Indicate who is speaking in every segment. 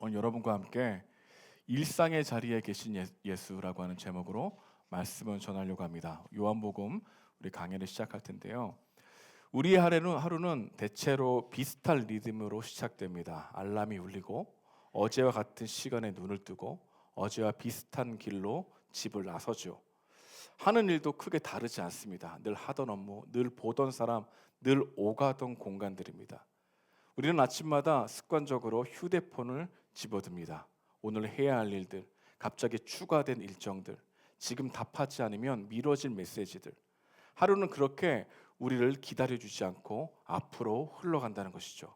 Speaker 1: 오늘 여러분과 함께 일상의 자리에 계신 예수라고 하는 제목으로 말씀을 전하려고 합니다. 요한복음 우리 강해를 시작할 텐데요. 우리의 하루는 대체로 비슷한 리듬으로 시작됩니다. 알람이 울리고 어제와 같은 시간에 눈을 뜨고 어제와 비슷한 길로 집을 나서죠. 하는 일도 크게 다르지 않습니다. 늘 하던 업무, 늘 보던 사람, 늘 오가던 공간들입니다. 우리는 아침마다 습관적으로 휴대폰을 집어듭니다. 오늘 해야 할 일들, 갑자기 추가된 일정들, 지금 답하지 않으면 미뤄질 메시지들. 하루는 그렇게 우리를 기다려주지 않고 앞으로 흘러간다는 것이죠.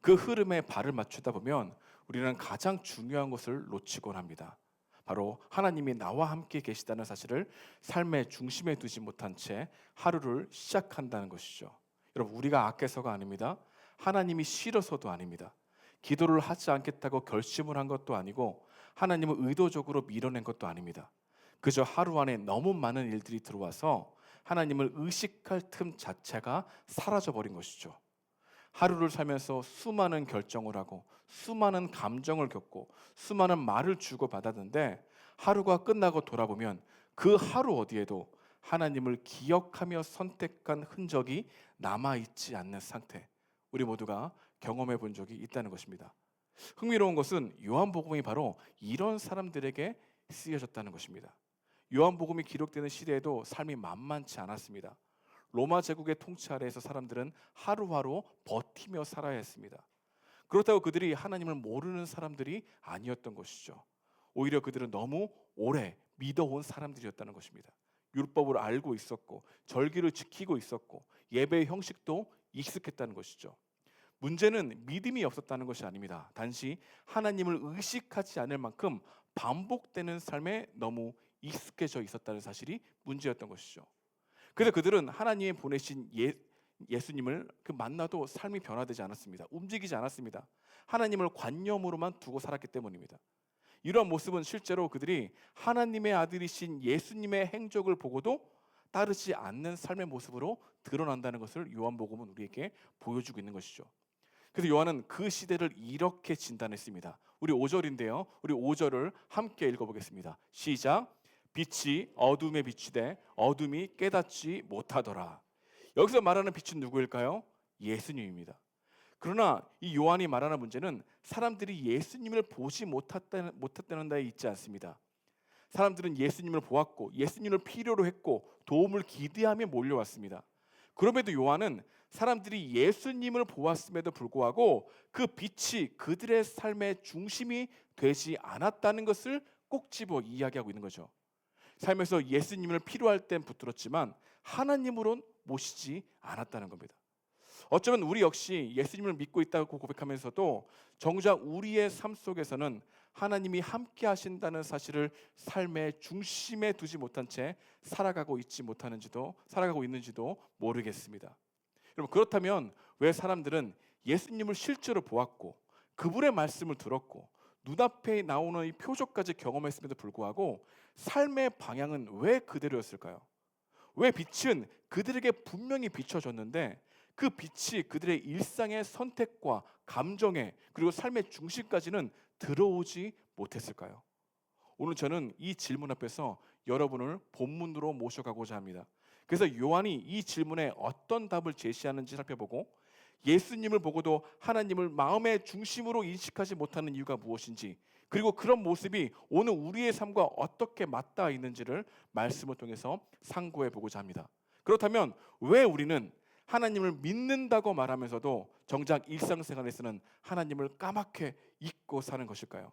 Speaker 1: 그 흐름에 발을 맞추다 보면 우리는 가장 중요한 것을 놓치곤 합니다. 바로 하나님이 나와 함께 계시다는 사실을 삶의 중심에 두지 못한 채 하루를 시작한다는 것이죠. 여러분, 우리가 악해서가 아닙니다. 하나님이 싫어서도 아닙니다. 기도를 하지 않겠다고 결심을 한 것도 아니고 하나님을 의도적으로 밀어낸 것도 아닙니다. 그저 하루 안에 너무 많은 일들이 들어와서 하나님을 의식할 틈 자체가 사라져버린 것이죠. 하루를 살면서 수많은 결정을 하고 수많은 감정을 겪고 수많은 말을 주고받았는데 하루가 끝나고 돌아보면 그 하루 어디에도 하나님을 기억하며 선택한 흔적이 남아있지 않는 상태, 우리 모두가 경험해 본 적이 있다는 것입니다. 흥미로운 것은 요한복음이 바로 이런 사람들에게 쓰여졌다는 것입니다. 요한복음이 기록되는 시대에도 삶이 만만치 않았습니다. 로마 제국의 통치 아래에서 사람들은 하루하루 버티며 살아야 했습니다. 그렇다고 그들이 하나님을 모르는 사람들이 아니었던 것이죠. 오히려 그들은 너무 오래 믿어온 사람들이었다는 것입니다. 율법을 알고 있었고 절기를 지키고 있었고 예배의 형식도 익숙했다는 것이죠. 문제는 믿음이 없었다는 것이 아닙니다. 단지 하나님을 의식하지 않을 만큼 반복되는 삶에 너무 익숙해져 있었다는 사실이 문제였던 것이죠. 그래서 그들은 하나님이 보내신 예수님을 만나도 삶이 변화되지 않았습니다. 움직이지 않았습니다. 하나님을 관념으로만 두고 살았기 때문입니다. 이러한 모습은 실제로 그들이 하나님의 아들이신 예수님의 행적을 보고도 따르지 않는 삶의 모습으로 드러난다는 것을 요한복음은 우리에게 보여주고 있는 것이죠. 그래서 요한은 그 시대를 이렇게 진단했습니다. 우리 5절인데요. 우리 5절을 함께 읽어보겠습니다. 시작. 빛이 어둠에 비추되 어둠이 깨닫지 못하더라. 여기서 말하는 빛은 누구일까요? 예수님입니다. 그러나 이 요한이 말하는 문제는 사람들이 예수님을 보지 못했다는 데에 있지 않습니다. 사람들은 예수님을 보았고 예수님을 필요로 했고 도움을 기대하며 몰려왔습니다. 그럼에도 요한은 사람들이 예수님을 보았음에도 불구하고 그 빛이 그들의 삶의 중심이 되지 않았다는 것을 꼭 집어 이야기하고 있는 거죠. 삶에서 예수님을 필요할 땐 붙들었지만 하나님으론 모시지 않았다는 겁니다. 어쩌면 우리 역시 예수님을 믿고 있다고 고백하면서도 정작 우리의 삶 속에서는 하나님이 함께 하신다는 사실을 삶의 중심에 두지 못한 채 살아가고 있는지도 모르겠습니다. 여러분, 그렇다면 왜 사람들은 예수님을 실제로 보았고 그분의 말씀을 들었고 눈앞에 나오는 이 표적까지 경험했음에도 불구하고 삶의 방향은 왜 그대로였을까요? 왜 빛은 그들에게 분명히 비춰졌는데 그 빛이 그들의 일상의 선택과 감정에 그리고 삶의 중심까지는 들어오지 못했을까요? 오늘 저는 이 질문 앞에서 여러분을 본문으로 모셔가고자 합니다. 그래서 요한이 이 질문에 어떤 답을 제시하는지 살펴보고 예수님을 보고도 하나님을 마음의 중심으로 인식하지 못하는 이유가 무엇인지, 그리고 그런 모습이 오늘 우리의 삶과 어떻게 맞닿아 있는지를 말씀을 통해서 상고해 보고자 합니다. 그렇다면 왜 우리는 하나님을 믿는다고 말하면서도 정작 일상생활에서는 하나님을 까맣게 잊고 사는 것일까요?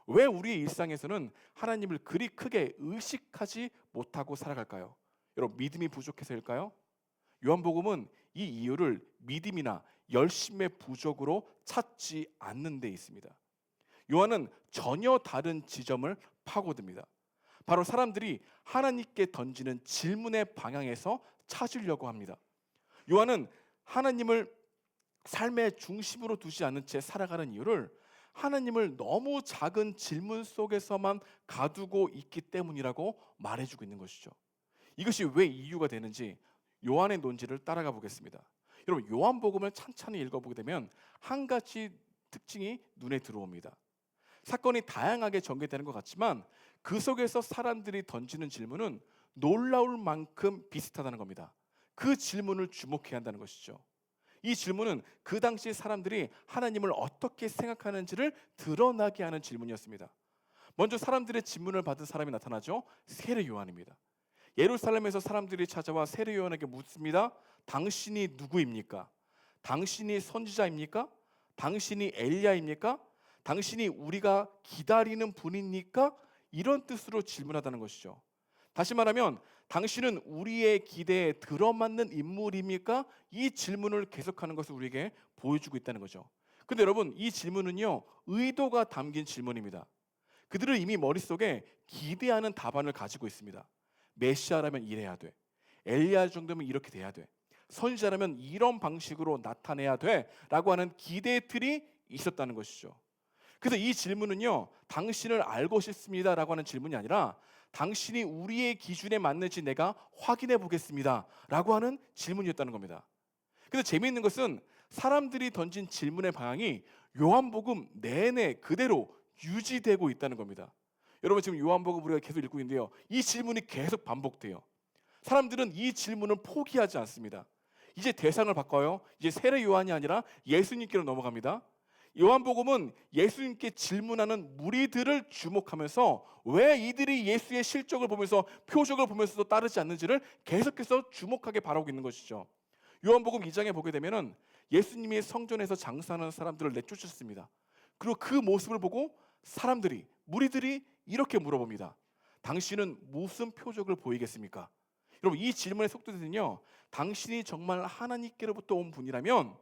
Speaker 1: 왜 우리의 일상에서는 하나님을 그리 크게 의식하지 못하고 살아갈까요? 여러분, 믿음이 부족해서일까요? 요한복음은 이 이유를 믿음이나 열심의 부족으로 찾지 않는 데 있습니다. 요한은 전혀 다른 지점을 파고듭니다. 바로 사람들이 하나님께 던지는 질문의 방향에서 찾으려고 합니다. 요한은 하나님을 삶의 중심으로 두지 않은 채 살아가는 이유를 하나님을 너무 작은 질문 속에서만 가두고 있기 때문이라고 말해주고 있는 것이죠. 이것이 왜 이유가 되는지 요한의 논지를 따라가 보겠습니다. 여러분, 요한복음을 찬찬히 읽어보게 되면 한 가지 특징이 눈에 들어옵니다. 사건이 다양하게 전개되는 것 같지만 그 속에서 사람들이 던지는 질문은 놀라울 만큼 비슷하다는 겁니다. 그 질문을 주목해야 한다는 것이죠. 이 질문은 그 당시 사람들이 하나님을 어떻게 생각하는지를 드러나게 하는 질문이었습니다. 먼저 사람들의 질문을 받은 사람이 나타나죠. 세례 요한입니다. 예루살렘에서 사람들이 찾아와 세례 요한에게 묻습니다. 당신이 누구입니까? 당신이 선지자입니까? 당신이 엘리야입니까? 당신이 우리가 기다리는 분입니까? 이런 뜻으로 질문하다는 것이죠. 다시 말하면 당신은 우리의 기대에 들어맞는 인물입니까? 이 질문을 계속하는 것을 우리에게 보여주고 있다는 거죠. 근데 여러분, 이 질문은요, 의도가 담긴 질문입니다. 그들은 이미 머릿속에 기대하는 답안을 가지고 있습니다. 메시아라면 이래야 돼. 엘리야 정도면 이렇게 돼야 돼. 선지자라면 이런 방식으로 나타내야 돼. 라고 하는 기대의 틀이 있었다는 것이죠. 그래서 이 질문은요, 당신을 알고 싶습니다 라고 하는 질문이 아니라 당신이 우리의 기준에 맞는지 내가 확인해 보겠습니다 라고 하는 질문이었다는 겁니다. 근데 재미있는 것은 사람들이 던진 질문의 방향이 요한복음 내내 그대로 유지되고 있다는 겁니다. 여러분, 지금 요한복음 우리가 계속 읽고 있는데요, 이 질문이 계속 반복돼요. 사람들은 이 질문을 포기하지 않습니다. 이제 대상을 바꿔요. 이제 세례 요한이 아니라 예수님께로 넘어갑니다. 요한복음은 예수님께 질문하는 무리들을 주목하면서 왜 이들이 예수의 실적을 보면서 표적을 보면서도 따르지 않는지를 계속해서 주목하게 바라고 있는 것이죠. 요한복음 2장에 보게 되면은 예수님이 성전에서 장사하는 사람들을 내쫓았습니다. 그리고 그 모습을 보고 사람들이, 무리들이 이렇게 물어봅니다. 당신은 무슨 표적을 보이겠습니까? 여러분, 이 질문의 속도는요, 당신이 정말 하나님께로부터 온 분이라면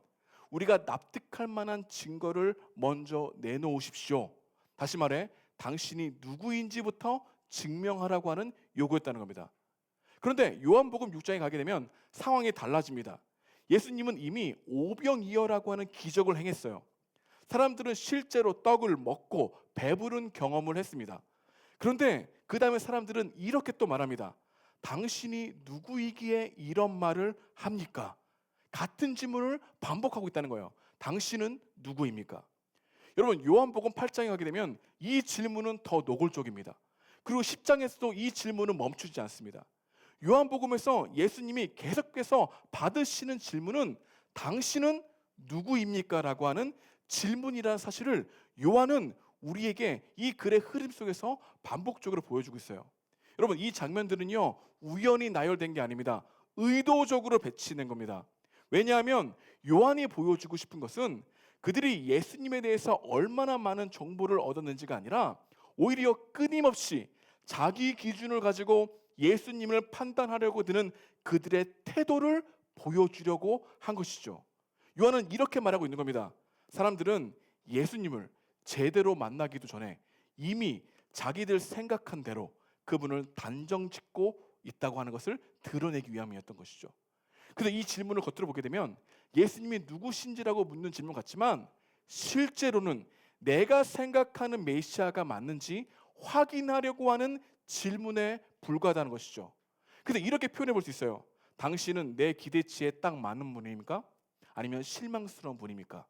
Speaker 1: 우리가 납득할 만한 증거를 먼저 내놓으십시오. 다시 말해, 당신이 누구인지부터 증명하라고 하는 요구였다는 겁니다. 그런데 요한복음 6장에 가게 되면 상황이 달라집니다. 예수님은 이미 오병이어라고 하는 기적을 행했어요. 사람들은 실제로 떡을 먹고 배부른 경험을 했습니다. 그런데 그 다음에 사람들은 이렇게 또 말합니다. 당신이 누구이기에 이런 말을 합니까? 같은 질문을 반복하고 있다는 거예요. 당신은 누구입니까? 여러분, 요한복음 8장에 가게 되면 이 질문은 더 노골적입니다. 그리고 10장에서도 이 질문은 멈추지 않습니다. 요한복음에서 예수님이 계속해서 받으시는 질문은 당신은 누구입니까? 라고 하는 질문이라는 사실을 요한은 우리에게 이 글의 흐름 속에서 반복적으로 보여주고 있어요. 여러분, 이 장면들은요, 우연히 나열된 게 아닙니다. 의도적으로 배치된 겁니다. 왜냐하면 요한이 보여주고 싶은 것은 그들이 예수님에 대해서 얼마나 많은 정보를 얻었는지가 아니라 오히려 끊임없이 자기 기준을 가지고 예수님을 판단하려고 드는 그들의 태도를 보여주려고 한 것이죠. 요한은 이렇게 말하고 있는 겁니다. 사람들은 예수님을 제대로 만나기도 전에 이미 자기들 생각한 대로 그분을 단정 짓고 있다고 하는 것을 드러내기 위함이었던 것이죠. 그래서 이 질문을 겉으로 보게 되면 예수님이 누구신지라고 묻는 질문 같지만 실제로는 내가 생각하는 메시아가 맞는지 확인하려고 하는 질문에 불과하다는 것이죠. 그래서 이렇게 표현해 볼 수 있어요. 당신은 내 기대치에 딱 맞는 분입니까? 아니면 실망스러운 분입니까?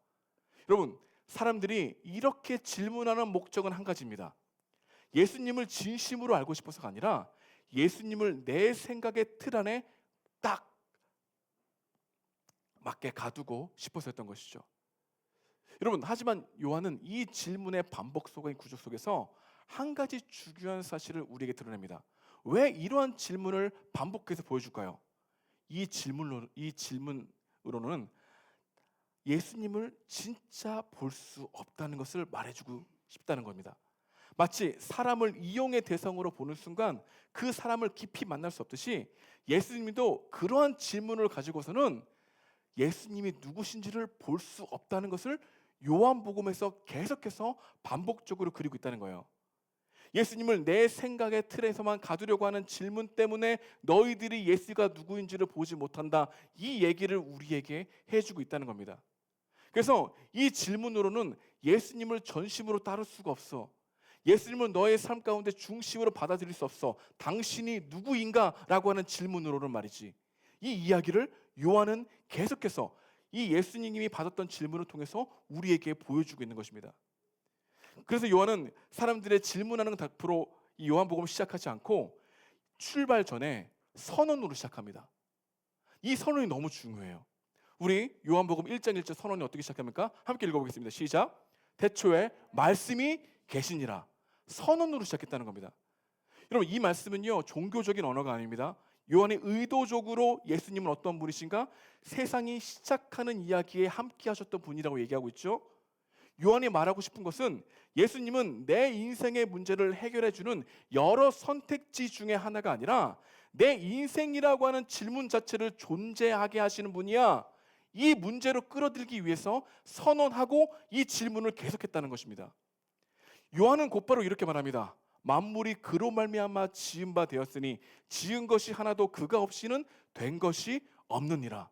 Speaker 1: 여러분, 사람들이 이렇게 질문하는 목적은 한 가지입니다. 예수님을 진심으로 알고 싶어서가 아니라 예수님을 내 생각의 틀 안에 딱 맞게 가두고 싶어서였던 것이죠. 여러분, 하지만 요한은 이 질문의 반복 속의 구조 속에서 한 가지 중요한 사실을 우리에게 드러냅니다. 왜 이러한 질문을 반복해서 보여줄까요? 이 질문으로는 예수님을 진짜 볼 수 없다는 것을 말해주고 싶다는 겁니다. 마치 사람을 이용의 대상으로 보는 순간 그 사람을 깊이 만날 수 없듯이 예수님도 그러한 질문을 가지고서는 예수님이 누구신지를 볼 수 없다는 것을 요한복음에서 계속해서 반복적으로 그리고 있다는 거예요. 예수님을 내 생각의 틀에서만 가두려고 하는 질문 때문에 너희들이 예수가 누구인지를 보지 못한다, 이 얘기를 우리에게 해주고 있다는 겁니다. 그래서 이 질문으로는 예수님을 전심으로 따를 수가 없어. 예수님을 너의 삶 가운데 중심으로 받아들일 수 없어. 당신이 누구인가? 라고 하는 질문으로는 말이지. 이 이야기를 요한은 계속해서 이 예수님이 받았던 질문을 통해서 우리에게 보여주고 있는 것입니다. 그래서 요한은 사람들의 질문하는 답으로 이 요한복음을 시작하지 않고 출발 전에 선언으로 시작합니다. 이 선언이 너무 중요해요. 우리 요한복음 1장 1절 선언이 어떻게 시작합니까? 함께 읽어보겠습니다. 시작. 태초에 말씀이 계시니라. 선언으로 시작했다는 겁니다. 여러분, 이 말씀은요 종교적인 언어가 아닙니다. 요한이 의도적으로 예수님은 어떤 분이신가? 세상이 시작하는 이야기에 함께 하셨던 분이라고 얘기하고 있죠. 요한이 말하고 싶은 것은 예수님은 내 인생의 문제를 해결해 주는 여러 선택지 중에 하나가 아니라 내 인생이라고 하는 질문 자체를 존재하게 하시는 분이야. 이 문제로 끌어들기 위해서 선언하고 이 질문을 계속했다는 것입니다. 요한은 곧바로 이렇게 말합니다. 만물이 그로 말미암아 지은 바 되었으니 지은 것이 하나도 그가 없이는 된 것이 없느니라.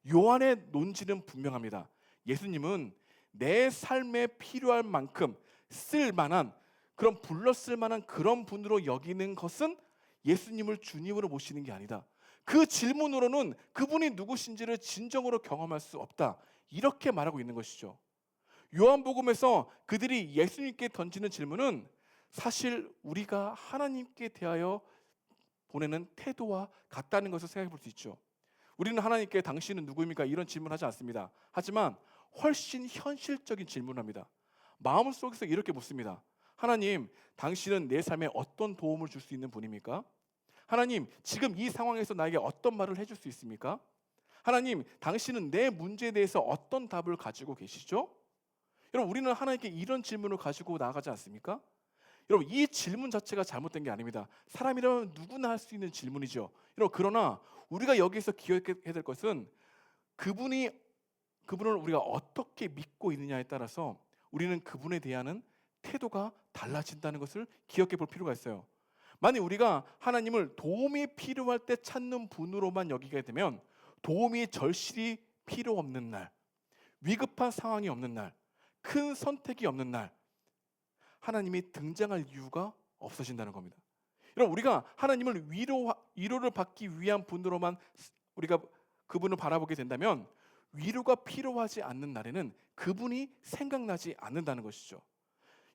Speaker 1: 요한의 논지는 분명합니다. 예수님은 내 삶에 필요할 만큼 쓸만한, 그런 불렀을 만한 그런 분으로 여기는 것은 예수님을 주님으로 모시는 게 아니다. 그 질문으로는 그분이 누구신지를 진정으로 경험할 수 없다. 이렇게 말하고 있는 것이죠. 요한복음에서 그들이 예수님께 던지는 질문은 사실 우리가 하나님께 대하여 보내는 태도와 같다는 것을 생각해 볼 수 있죠. 우리는 하나님께 당신은 누구입니까? 이런 질문하지 않습니다. 하지만 훨씬 현실적인 질문을 합니다. 마음속에서 이렇게 묻습니다. 하나님, 당신은 내 삶에 어떤 도움을 줄 수 있는 분입니까? 하나님, 지금 이 상황에서 나에게 어떤 말을 해줄 수 있습니까? 하나님, 당신은 내 문제에 대해서 어떤 답을 가지고 계시죠? 여러분, 우리는 하나님께 이런 질문을 가지고 나아가지 않습니까? 여러분, 이 질문 자체가 잘못된 게 아닙니다. 사람이라면 누구나 할 수 있는 질문이죠. 여러분, 그러나 우리가 여기서 기억해야 될 것은 그분을 우리가 어떻게 믿고 있느냐에 따라서 우리는 그분에 대한 태도가 달라진다는 것을 기억해 볼 필요가 있어요. 만약 우리가 하나님을 도움이 필요할 때 찾는 분으로만 여기게 되면 도움이 절실히 필요 없는 날, 위급한 상황이 없는 날, 큰 선택이 없는 날 하나님이 등장할 이유가 없어진다는 겁니다. 여러분, 우리가 하나님을 위로를 받기 위한 분으로만 우리가 그분을 바라보게 된다면 위로가 필요하지 않는 날에는 그분이 생각나지 않는다는 것이죠.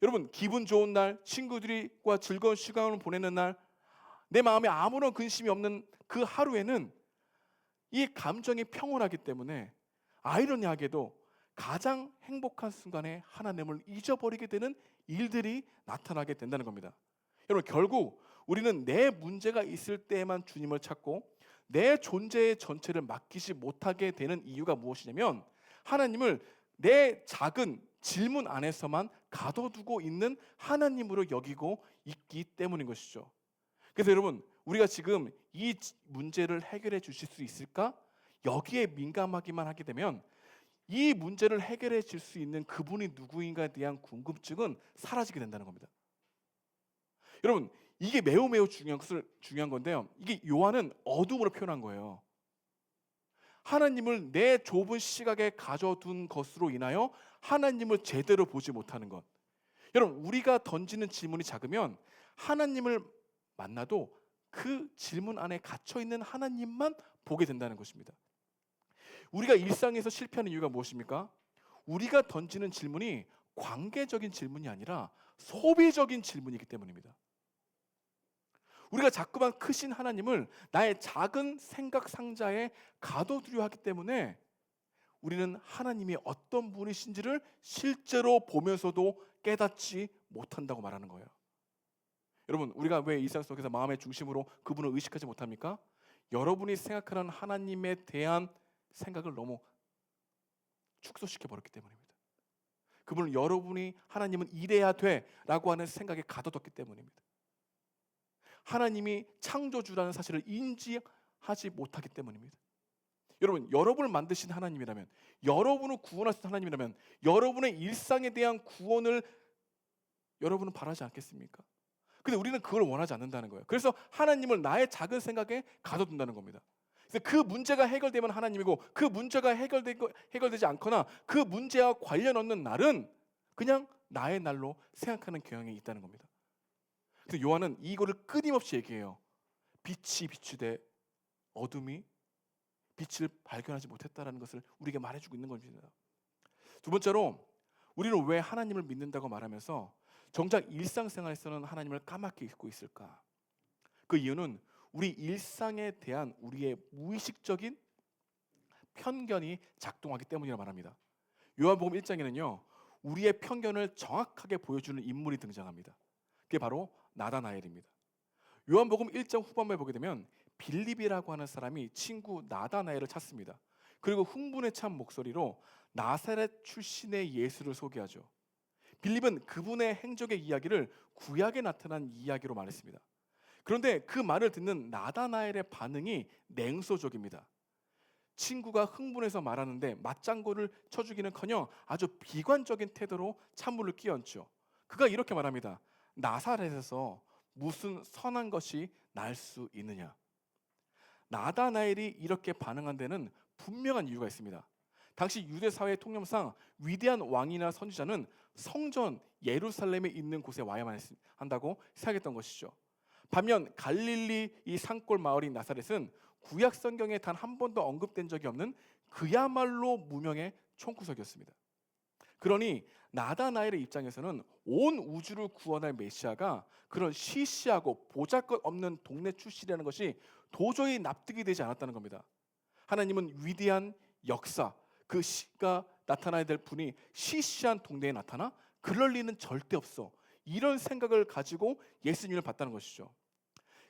Speaker 1: 여러분, 기분 좋은 날, 친구들과 즐거운 시간을 보내는 날, 내 마음에 아무런 근심이 없는 그 하루에는 이 감정이 평온하기 때문에 아이러니하게도 가장 행복한 순간에 하나님을 잊어버리게 되는 일들이 나타나게 된다는 겁니다. 여러분, 결국 우리는 내 문제가 있을 때에만 주님을 찾고 내 존재의 전체를 맡기지 못하게 되는 이유가 무엇이냐면 하나님을 내 작은 질문 안에서만 가둬두고 있는 하나님으로 여기고 있기 때문인 것이죠. 그래서 여러분, 우리가 지금 이 문제를 해결해 주실 수 있을까? 여기에 민감하기만 하게 되면 이 문제를 해결해 줄 수 있는 그분이 누구인가에 대한 궁금증은 사라지게 된다는 겁니다. 여러분, 이게 매우 중요한 건데요. 이게 요한은 어둠으로 표현한 거예요. 하나님을 내 좁은 시각에 가져둔 것으로 인하여 하나님을 제대로 보지 못하는 것. 여러분, 우리가 던지는 질문이 작으면 하나님을 만나도 그 질문 안에 갇혀있는 하나님만 보게 된다는 것입니다. 우리가 일상에서 실패하는 이유가 무엇입니까? 우리가 던지는 질문이 관계적인 질문이 아니라 소비적인 질문이기 때문입니다. 우리가 자꾸만 크신 하나님을 나의 작은 생각 상자에 가둬두려 하기 때문에 우리는 하나님이 어떤 분이신지를 실제로 보면서도 깨닫지 못한다고 말하는 거예요. 여러분, 우리가 왜 일상 속에서 마음의 중심으로 그분을 의식하지 못합니까? 여러분이 생각하는 하나님에 대한 생각을 너무 축소시켜 버렸기 때문입니다. 그분은 여러분이 하나님은 이래야 돼라고 하는 생각에 가둬뒀기 때문입니다. 하나님이 창조주라는 사실을 인지하지 못하기 때문입니다. 여러분, 여러분을 만드신 하나님이라면, 여러분을 구원하신 하나님이라면 여러분의 일상에 대한 구원을 여러분은 바라지 않겠습니까? 근데 우리는 그걸 원하지 않는다는 거예요. 그래서 하나님을 나의 작은 생각에 가둬둔다는 겁니다. 그래서 그 문제가 해결되면 하나님이고 그 문제가 해결되지 않거나 그 문제와 관련 없는 날은 그냥 나의 날로 생각하는 경향이 있다는 겁니다. 그래서 요한은 이거를 끊임없이 얘기해요. 빛이 비추되 어둠이 빛을 발견하지 못했다라는 것을 우리에게 말해주고 있는 겁니다. 두 번째로, 우리는 왜 하나님을 믿는다고 말하면서 정작 일상생활에서는 하나님을 까맣게 잊고 있을까? 그 이유는 우리 일상에 대한 우리의 무의식적인 편견이 작동하기 때문이라 말합니다. 요한복음 1장에는요. 우리의 편견을 정확하게 보여주는 인물이 등장합니다. 그게 바로 나다나엘입니다. 요한복음 1장 후반부에 보게 되면 빌립이라고 하는 사람이 친구 나다나엘을 찾습니다. 그리고 흥분에 찬 목소리로 나사렛 출신의 예수를 소개하죠. 빌립은 그분의 행적의 이야기를 구약에 나타난 이야기로 말했습니다. 그런데 그 말을 듣는 나다나엘의 반응이 냉소적입니다. 친구가 흥분해서 말하는데 맞장구를 쳐주기는커녕 아주 비관적인 태도로 찬물을 끼얹죠. 그가 이렇게 말합니다. 나사렛에서 무슨 선한 것이 날 수 있느냐? 나다나엘이 이렇게 반응한 데는 분명한 이유가 있습니다. 당시 유대 사회의 통념상 위대한 왕이나 선지자는 성전 예루살렘에 있는 곳에 와야만 한다고 생각했던 것이죠. 반면 갈릴리 이 산골 마을인 나사렛은 구약 성경에 단 한 번도 언급된 적이 없는 그야말로 무명의 총구석이었습니다. 그러니 나다나엘의 입장에서는 온 우주를 구원할 메시아가 그런 시시하고 보잘것없는 동네 출신이라는 것이 도저히 납득이 되지 않았다는 겁니다. 하나님은 위대한 역사, 그 시가 나타나야 될 분이 시시한 동네에 나타나 그럴 리는 절대 없어. 이런 생각을 가지고 예수님을 봤다는 것이죠.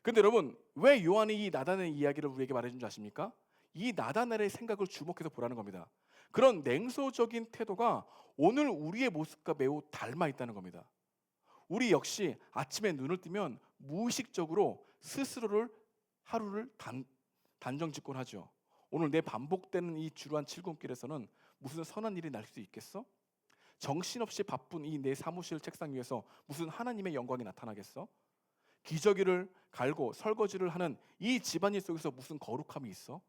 Speaker 1: 근데 여러분, 왜 요한이 이 나다나엘의 이야기를 우리에게 말해준 줄 아십니까? 이 나다나엘의 생각을 주목해서 보라는 겁니다. 그런 냉소적인 태도가 오늘 우리의 모습과 매우 닮아 있다는 겁니다. 우리 역시 아침에 눈을 뜨면 무의식적으로 스스로를 하루를 단정짓곤 하죠. 오늘 내 반복되는 이 지루한 출근길에서는 무슨 선한 일이 날 수 있겠어? 정신없이 바쁜 이 내 사무실 책상 위에서 무슨 하나님의 영광이 나타나겠어? 기저귀를 갈고 설거지를 하는 이 집안일 속에서 무슨 거룩함이 있어?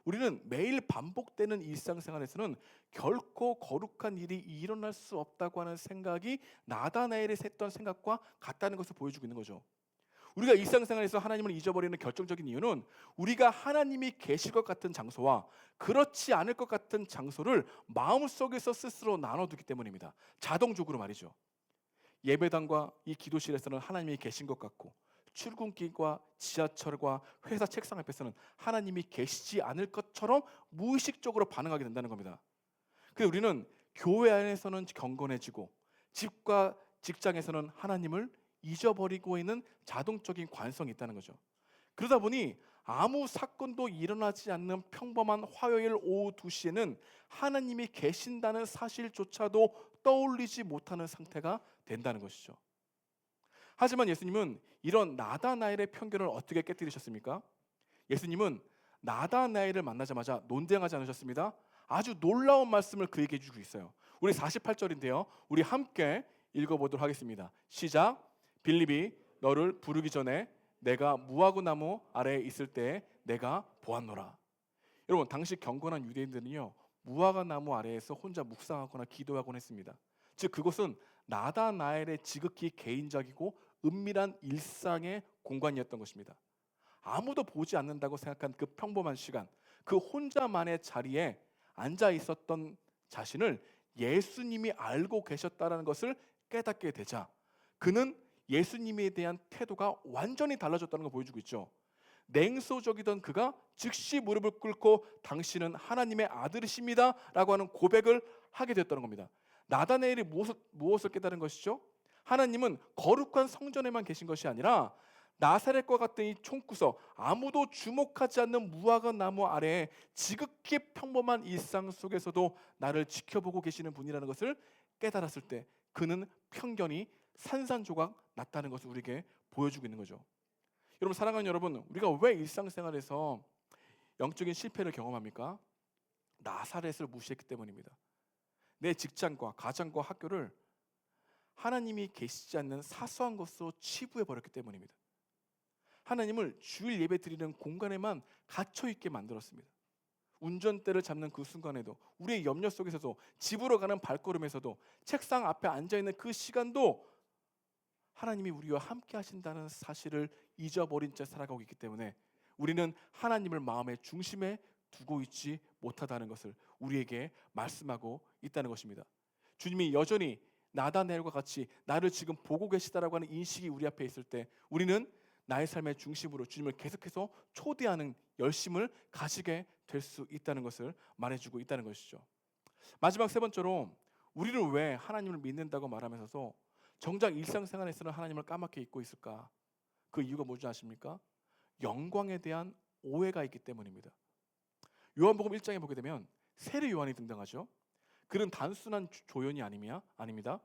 Speaker 1: 우리는 매일 반복되는 일상생활에서는 결코 거룩한 일이 일어날 수 없다고 하는 생각이 나다나엘이 했던 생각과 같다는 것을 보여주고 있는 거죠. 우리가 일상생활에서 하나님을 잊어버리는 결정적인 이유는 우리가 하나님이 계실 것 같은 장소와 그렇지 않을 것 같은 장소를 마음속에서 스스로 나눠두기 때문입니다. 자동적으로 말이죠. 예배당과 이 기도실에서는 하나님이 계신 것 같고 출근길과 지하철과 회사 책상 앞에서는 하나님이 계시지 않을 것처럼 무의식적으로 반응하게 된다는 겁니다. 그래서 우리는 교회 안에서는 경건해지고 집과 직장에서는 하나님을 잊어버리고 있는 자동적인 관성이 있다는 거죠. 그러다 보니 아무 사건도 일어나지 않는 평범한 화요일 오후 2시에는 하나님이 계신다는 사실조차도 떠올리지 못하는 상태가 된다는 것이죠. 하지만 예수님은 이런 나다나엘의 편견을 어떻게 깨뜨리셨습니까? 예수님은 나다나엘을 만나자마자 논쟁하지 않으셨습니다. 아주 놀라운 말씀을 그에게 해주고 있어요. 우리 48절인데요. 우리 함께 읽어보도록 하겠습니다. 시작. 빌립이 너를 부르기 전에 내가 무화과 나무 아래에 있을 때 내가 보았노라. 여러분, 당시 경건한 유대인들은요, 무화과 나무 아래에서 혼자 묵상하거나 기도하곤 했습니다. 즉 그곳은 나다나엘의 지극히 개인적이고 은밀한 일상의 공간이었던 것입니다. 아무도 보지 않는다고 생각한 그 평범한 시간, 그 혼자만의 자리에 앉아 있었던 자신을 예수님이 알고 계셨다는 것을 깨닫게 되자 그는 예수님에 대한 태도가 완전히 달라졌다는 걸 보여주고 있죠. 냉소적이던 그가 즉시 무릎을 꿇고 당신은 하나님의 아들이십니다 라고 하는 고백을 하게 됐다는 겁니다. 나다나엘이 무엇을 깨달은 것이죠? 하나님은 거룩한 성전에만 계신 것이 아니라 나사렛과 같은 이 총구석, 아무도 주목하지 않는 무화과 나무 아래에 지극히 평범한 일상 속에서도 나를 지켜보고 계시는 분이라는 것을 깨달았을 때 그는 편견이 산산조각 났다는 것을 우리에게 보여주고 있는 거죠. 여러분, 사랑하는 여러분, 우리가 왜 일상생활에서 영적인 실패를 경험합니까? 나사렛을 무시했기 때문입니다. 내 직장과 가정과 학교를 하나님이 계시지 않는 사소한 것으로 치부해버렸기 때문입니다. 하나님을 주일 예배 드리는 공간에만 갇혀있게 만들었습니다. 운전대를 잡는 그 순간에도, 우리의 염려 속에서도, 집으로 가는 발걸음에서도, 책상 앞에 앉아있는 그 시간도 하나님이 우리와 함께 하신다는 사실을 잊어버린 채 살아가고 있기 때문에 우리는 하나님을 마음의 중심에 두고 있지 못하다는 것을 우리에게 말씀하고 있다는 것입니다. 주님이 여전히 나다나엘과 같이 나를 지금 보고 계시다라고 하는 인식이 우리 앞에 있을 때 우리는 나의 삶의 중심으로 주님을 계속해서 초대하는 열심을 가지게 될 수 있다는 것을 말해주고 있다는 것이죠. 마지막 세 번째로 우리는 왜 하나님을 믿는다고 말하면서도 정작 일상생활에서는 하나님을 까맣게 잊고 있을까? 그 이유가 뭔지 아십니까? 영광에 대한 오해가 있기 때문입니다. 요한복음 1장에 보게 되면 세례 요한이 등장하죠. 그는 단순한 조연이 아닙니다.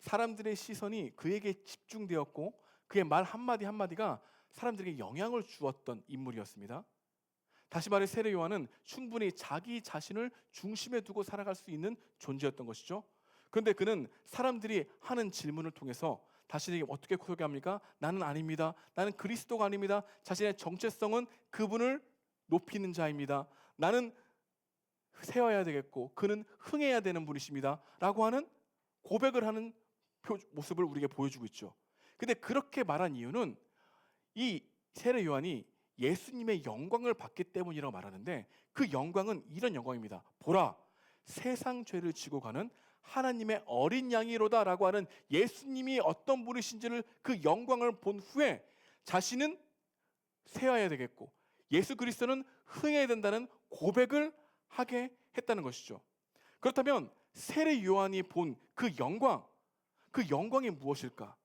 Speaker 1: 사람들의 시선이 그에게 집중되었고 그의 말 한마디 한마디가 사람들에게 영향을 주었던 인물이었습니다. 다시 말해 세례 요한은 충분히 자기 자신을 중심에 두고 살아갈 수 있는 존재였던 것이죠. 그런데 그는 사람들이 하는 질문을 통해서 자신에게 어떻게 소개합니까? 나는 아닙니다. 나는 그리스도가 아닙니다. 자신의 정체성은 그분을 높이는 자입니다. 나는 세워야 되겠고 그는 흥해야 되는 분이십니다. 라고 하는 고백을 하는 모습을 우리에게 보여주고 있죠. 근데 그렇게 말한 이유는 이 세례 요한이 예수님의 영광을 받기 때문이라고 말하는데 그 영광은 이런 영광입니다. 보라, 세상 죄를 지고 가는 하나님의 어린 양이로다 라고 하는 예수님이 어떤 분이신지를 그 영광을 본 후에 자신은 세워야 되겠고 예수 그리스도는 흥해야 된다는 고백을 하게 했다는 것이죠. 그렇다면 세례 요한이 본 그 영광이 무엇일까?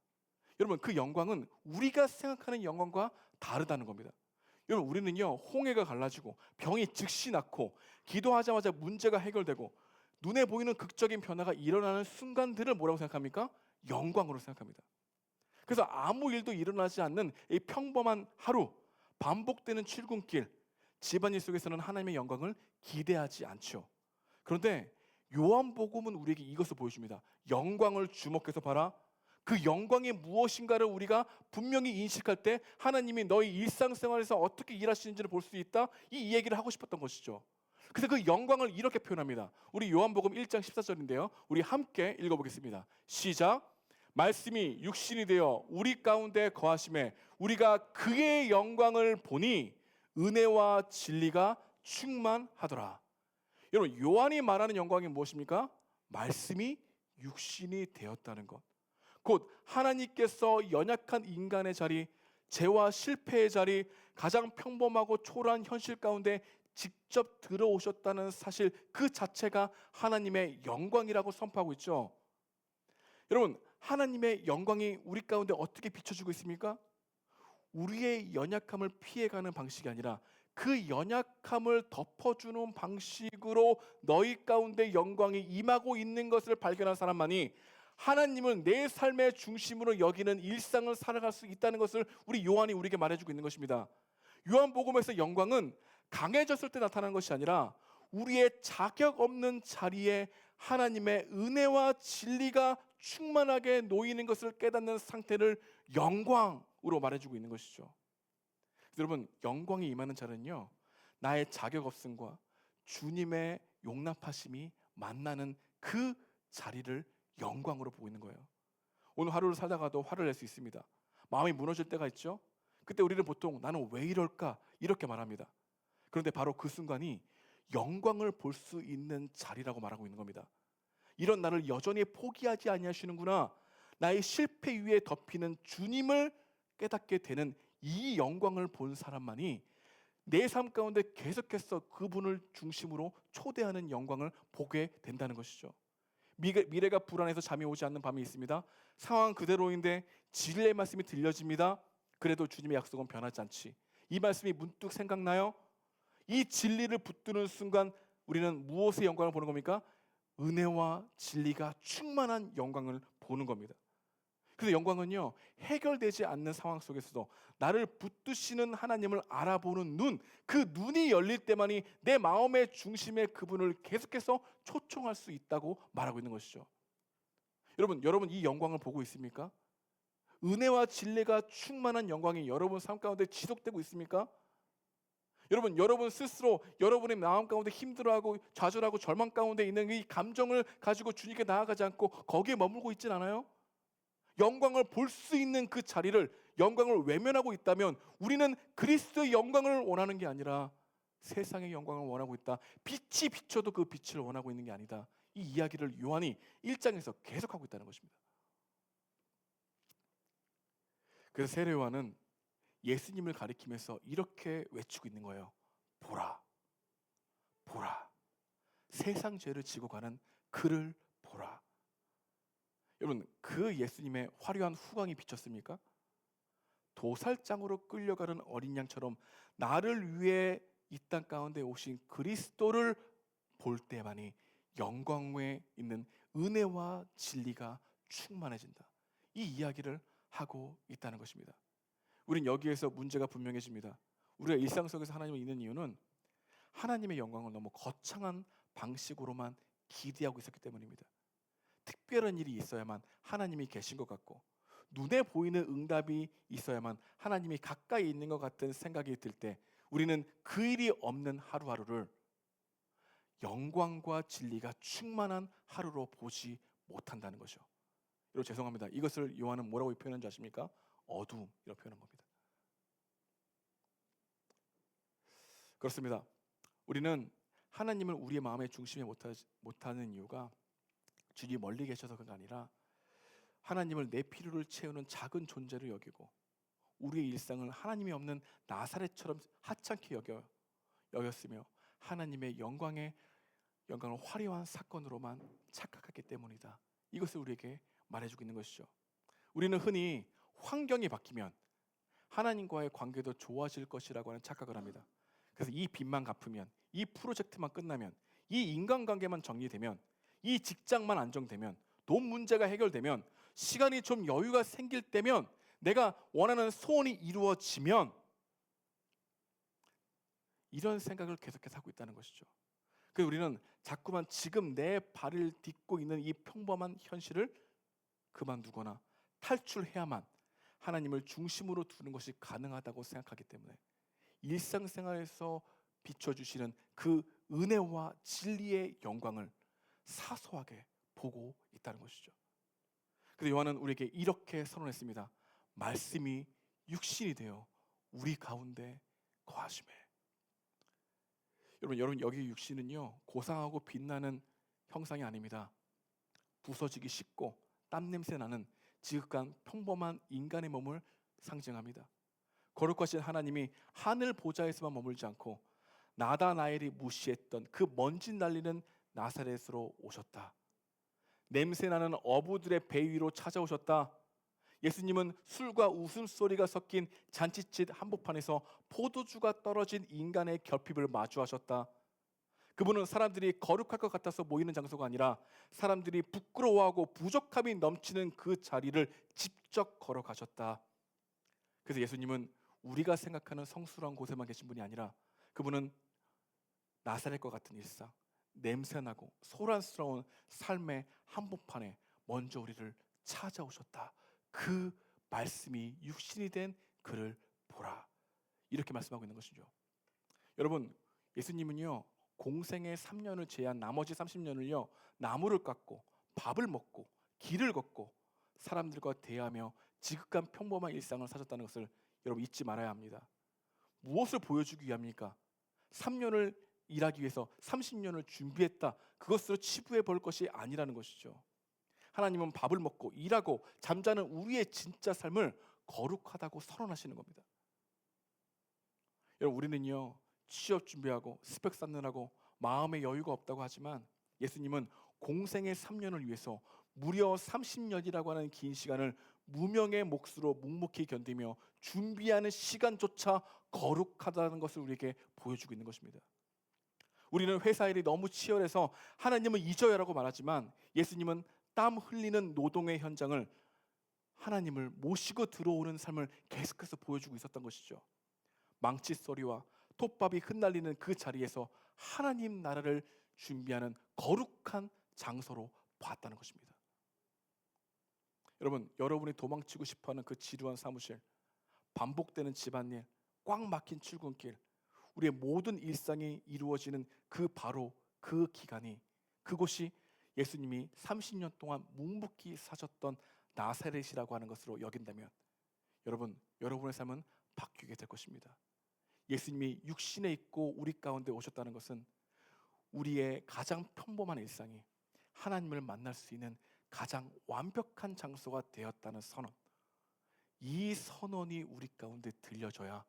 Speaker 1: 여러분, 그 영광은 우리가 생각하는 영광과 다르다는 겁니다. 여러분, 우리는요 홍해가 갈라지고 병이 즉시 낫고 기도하자마자 문제가 해결되고 눈에 보이는 극적인 변화가 일어나는 순간들을 뭐라고 생각합니까? 영광으로 생각합니다. 그래서 아무 일도 일어나지 않는 이 평범한 하루, 반복되는 출근길, 집안일 속에서는 하나님의 영광을 기대하지 않죠. 그런데 요한복음은 우리에게 이것을 보여줍니다. 영광을 주목해서 봐라. 그 영광이 무엇인가를 우리가 분명히 인식할 때 하나님이 너희 일상생활에서 어떻게 일하시는지를 볼 수 있다. 이 얘기를 하고 싶었던 것이죠. 그래서 그 영광을 이렇게 표현합니다. 우리 요한복음 1장 14절인데요. 우리 함께 읽어보겠습니다. 시작. 말씀이 육신이 되어 우리 가운데 거하심에 우리가 그의 영광을 보니 은혜와 진리가 충만하더라. 여러분, 요한이 말하는 영광이 무엇입니까? 말씀이 육신이 되었다는 것. 곧 하나님께서 연약한 인간의 자리, 죄와 실패의 자리, 가장 평범하고 초라한 현실 가운데 직접 들어오셨다는 사실 그 자체가 하나님의 영광이라고 선포하고 있죠. 여러분, 하나님의 영광이 우리 가운데 어떻게 비춰지고 있습니까? 우리의 연약함을 피해가는 방식이 아니라 그 연약함을 덮어주는 방식으로 너희 가운데 영광이 임하고 있는 것을 발견한 사람만이 하나님을 내 삶의 중심으로 여기는 일상을 살아갈 수 있다는 것을 우리 요한이 우리에게 말해주고 있는 것입니다. 요한복음에서 영광은 강해졌을 때 나타나는 것이 아니라 우리의 자격 없는 자리에 하나님의 은혜와 진리가 충만하게 놓이는 것을 깨닫는 상태를 영광으로 말해주고 있는 것이죠. 여러분, 영광이 임하는 자는요 나의 자격 없음과 주님의 용납하심이 만나는 그 자리를 영광으로 보고 있는 거예요. 오늘 하루를 살다가도 화를 낼 수 있습니다. 마음이 무너질 때가 있죠. 그때 우리는 보통 나는 왜 이럴까 이렇게 말합니다. 그런데 바로 그 순간이 영광을 볼 수 있는 자리라고 말하고 있는 겁니다. 이런 나를 여전히 포기하지 아니하시는구나, 나의 실패 위에 덮이는 주님을 깨닫게 되는 이 영광을 본 사람만이 내 삶 가운데 계속해서 그분을 중심으로 초대하는 영광을 보게 된다는 것이죠. 미래가 불안해서 잠이 오지 않는 밤이 있습니다. 상황 그대로인데 진리의 말씀이 들려집니다. 그래도 주님의 약속은 변하지 않지. 이 말씀이 문득 생각나요? 이 진리를 붙드는 순간 우리는 무엇의 영광을 보는 겁니까? 은혜와 진리가 충만한 영광을 보는 겁니다. 그래서 영광은요 해결되지 않는 상황 속에서도 나를 붙드시는 하나님을 알아보는 눈, 그 눈이 열릴 때만이 내 마음의 중심에 그분을 계속해서 초청할 수 있다고 말하고 있는 것이죠. 여러분 이 영광을 보고 있습니까? 은혜와 진리가 충만한 영광이 여러분 삶 가운데 지속되고 있습니까? 여러분 스스로 여러분의 마음 가운데 힘들어하고 좌절하고 절망 가운데 있는 이 감정을 가지고 주님께 나아가지 않고 거기에 머물고 있진 않아요? 영광을 볼 수 있는 그 자리를, 영광을 외면하고 있다면 우리는 그리스도의 영광을 원하는 게 아니라 세상의 영광을 원하고 있다. 빛이 비춰도 그 빛을 원하고 있는 게 아니다. 이 이야기를 요한이 1장에서 계속하고 있다는 것입니다. 그래서 세례 요한은 예수님을 가리키면서 이렇게 외치고 있는 거예요. 보라, 보라, 세상 죄를 지고 가는 그를 보라. 여러분, 그 예수님의 화려한 후광이 비쳤습니까? 도살장으로 끌려가는 어린 양처럼 나를 위해 이 땅 가운데 오신 그리스도를 볼 때만이 영광에 있는 은혜와 진리가 충만해진다. 이 이야기를 하고 있다는 것입니다. 우린 여기에서 문제가 분명해집니다. 우리가 일상 속에서 하나님을 믿는 이유는 하나님의 영광을 너무 거창한 방식으로만 기대하고 있었기 때문입니다. 특별한 일이 있어야만 하나님이 계신 것 같고, 눈에 보이는 응답이 있어야만 하나님이 가까이 있는 것 같은 생각이 들 때 우리는 그 일이 없는 하루하루를 영광과 진리가 충만한 하루로 보지 못한다는 것이죠. 여러분, 죄송합니다. 이것을 요한은 뭐라고 표현한지 아십니까? 어두움이라고 표현한 겁니다. 그렇습니다. 우리는 하나님을 우리의 마음의 중심에 못하는 이유가 주님 멀리 계셔서 그가 아니라 하나님을 내 필요를 채우는 작은 존재로 여기고 우리의 일상을 하나님이 없는 나사렛처럼 하찮게 여겼으며 하나님의 영광을 화려한 사건으로만 착각했기 때문이다. 이것을 우리에게 말해주고 있는 것이죠. 우리는 흔히 환경이 바뀌면 하나님과의 관계도 좋아질 것이라고 하는 착각을 합니다. 그래서 이 빚만 갚으면, 이 프로젝트만 끝나면, 이 인간관계만 정리되면, 이 직장만 안정되면, 돈 문제가 해결되면, 시간이 좀 여유가 생길 때면, 내가 원하는 소원이 이루어지면, 이런 생각을 계속해서 하고 있다는 것이죠. 그래서 우리는 자꾸만 지금 내 발을 딛고 있는 이 평범한 현실을 그만두거나 탈출해야만 하나님을 중심으로 두는 것이 가능하다고 생각하기 때문에 일상생활에서 비춰주시는 그 은혜와 진리의 영광을 사소하게 보고 있다는 것이죠. 그래서 요한은 우리에게 이렇게 선언했습니다. 말씀이 육신이 되어 우리 가운데 거하시매. 여러분 여기 육신은요 고상하고 빛나는 형상이 아닙니다. 부서지기 쉽고 땀냄새 나는 지극한 평범한 인간의 몸을 상징합니다. 거룩하신 하나님이 하늘 보좌에서만 머물지 않고 나다나엘이 무시했던 그 먼지 날리는 나사렛으로 오셨다. 냄새나는 어부들의 배 위로 찾아오셨다. 예수님은 술과 웃음소리가 섞인 잔치집 한복판에서 포도주가 떨어진 인간의 결핍을 마주하셨다. 그분은 사람들이 거룩할 것 같아서 모이는 장소가 아니라 사람들이 부끄러워하고 부족함이 넘치는 그 자리를 직접 걸어가셨다. 그래서 예수님은 우리가 생각하는 성스러운 곳에만 계신 분이 아니라 그분은 나사렛과 같은 일상, 냄새나고 소란스러운 삶의 한복판에 먼저 우리를 찾아오셨다. 그 말씀이 육신이 된 그를 보라. 이렇게 말씀하고 있는 것이죠. 여러분, 예수님은요 공생의 3년을 제한 나머지 30년을요 나무를 깎고 밥을 먹고 길을 걷고 사람들과 대하며 지극한 평범한 일상을 사셨다는 것을 여러분 잊지 말아야 합니다. 무엇을 보여주기 위함입니까? 3년을 일하기 위해서 30년을 준비했다. 그것으로 치부해 볼 것이 아니라는 것이죠. 하나님은 밥을 먹고 일하고 잠자는 우리의 진짜 삶을 거룩하다고 선언하시는 겁니다. 여러분 우리는요 취업 준비하고 스펙 쌓느라고 마음의 여유가 없다고 하지만 예수님은 공생의 3년을 위해서 무려 30년이라고 하는 긴 시간을 무명의 몫으로 묵묵히 견디며 준비하는 시간조차 거룩하다는 것을 우리에게 보여주고 있는 것입니다. 우리는 회사 일이 너무 치열해서 하나님을 잊어요라고 말하지만 예수님은 땀 흘리는 노동의 현장을 하나님을 모시고 들어오는 삶을 계속해서 보여주고 있었던 것이죠. 망치 소리와 톱밥이 흩날리는 그 자리에서 하나님 나라를 준비하는 거룩한 장소로 봤다는 것입니다. 여러분, 여러분이 도망치고 싶어하는 그 지루한 사무실, 반복되는 집안일, 꽉 막힌 출근길, 우리의 모든 일상이 이루어지는 바로 그 기간이, 그곳이 예수님이 30년 동안 묵묵히 사셨던 나사렛이라고 하는 것으로 여긴다면 여러분, 여러분의 삶은 바뀌게 될 것입니다. 예수님이 육신에 있고 우리 가운데 오셨다는 것은 우리의 가장 평범한 일상이 하나님을 만날 수 있는 가장 완벽한 장소가 되었다는 선언. 이 선언이 우리 가운데 들려져야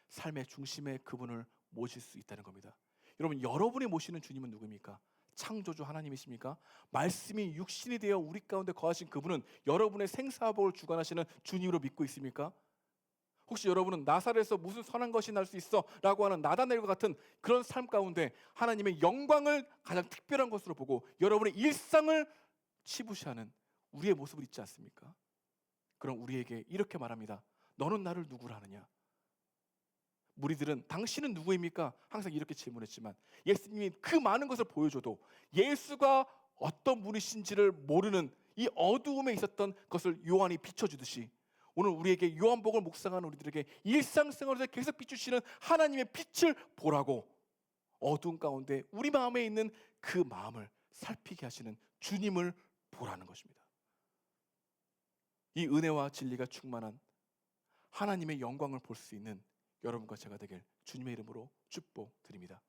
Speaker 1: 삶의 중심에 그분을 모실 수 있다는 겁니다. 여러분, 여러분이 모시는 주님은 누구입니까? 창조주 하나님이십니까? 말씀이 육신이 되어 우리 가운데 거하신 그분은 여러분의 생사복을 주관하시는 주님으로 믿고 있습니까? 혹시 여러분은 나사렛에서 무슨 선한 것이 날 수 있어? 라고 하는 나다넬과 같은 그런 삶 가운데 하나님의 영광을 가장 특별한 것으로 보고 여러분의 일상을 치부시하는 우리의 모습을 잊지 않습니까? 그럼 우리에게 이렇게 말합니다. 너는 나를 누구라 하느냐? 무리들은 당신은 누구입니까? 항상 이렇게 질문했지만 예수님이 그 많은 것을 보여줘도 예수가 어떤 분이신지를 모르는 이 어두움에 있었던 것을 요한이 비춰주듯이 오늘 우리에게 요한복음을 묵상하는 우리들에게 일상생활에서 계속 비추시는 하나님의 빛을 보라고 어두운 가운데 우리 마음에 있는 그 마음을 살피게 하시는 주님을 보라는 것입니다. 이 은혜와 진리가 충만한 하나님의 영광을 볼 수 있는 여러분과 제가 되길 주님의 이름으로 축복드립니다.